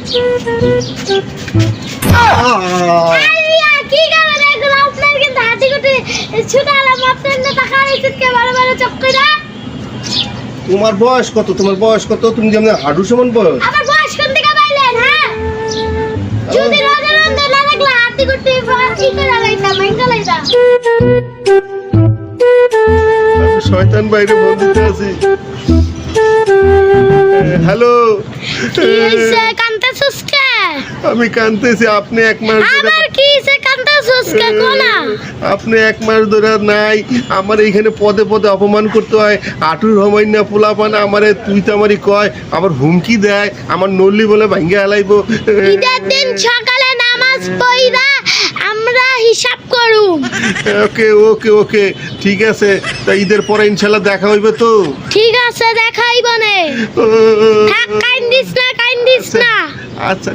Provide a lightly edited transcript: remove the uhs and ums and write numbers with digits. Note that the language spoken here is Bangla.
কি করে দেখুন আপনার কিন্তু হাঁটি কুটি ছুটালাম আপনার না টাকা কে বারে বারে চক্করা। তোমার বয়স কত? তোমার বয়স কত? তুমি যেমন হাঁটু সমান বয়স। আমার বয়স কোন দিকে পাইলেন? হ্যাঁ যদি রোজা রোজা না লাগলা হাঁটি কুটি কি করে লাইতা মাইঙ্গা লাইতা। শয়তান বাইরে বন্ধুতে আছি। হ্যালো, কি হইছে কান্তাছস কে? আমি কাঁদতেছি। আপনি এক মাস ধরে আবার কি হইছে কান্তাছস কে কোনা? আপনি এক মাস ধরে নাই। আমার এইখানে পদে পদে অপমান করতে হয়। আটুর হমাই না পোলাপান আমারে তুই তো আমারই কয়, আবার হুমকি দেয়, আমার নল্লি বলে ভাঙ্গে হালাইবো। ঈদের দিন সকালে নামাজ পড়া আমরা হিসাব করুম। ওকে ওকে ওকে ঠিক আছে। তা ঈদের পরে ইনশাল্লাহ দেখা হইবে তো? ঠিক আছে দেখাইবনে। থাক কাইন্দিস না আচ্ছা।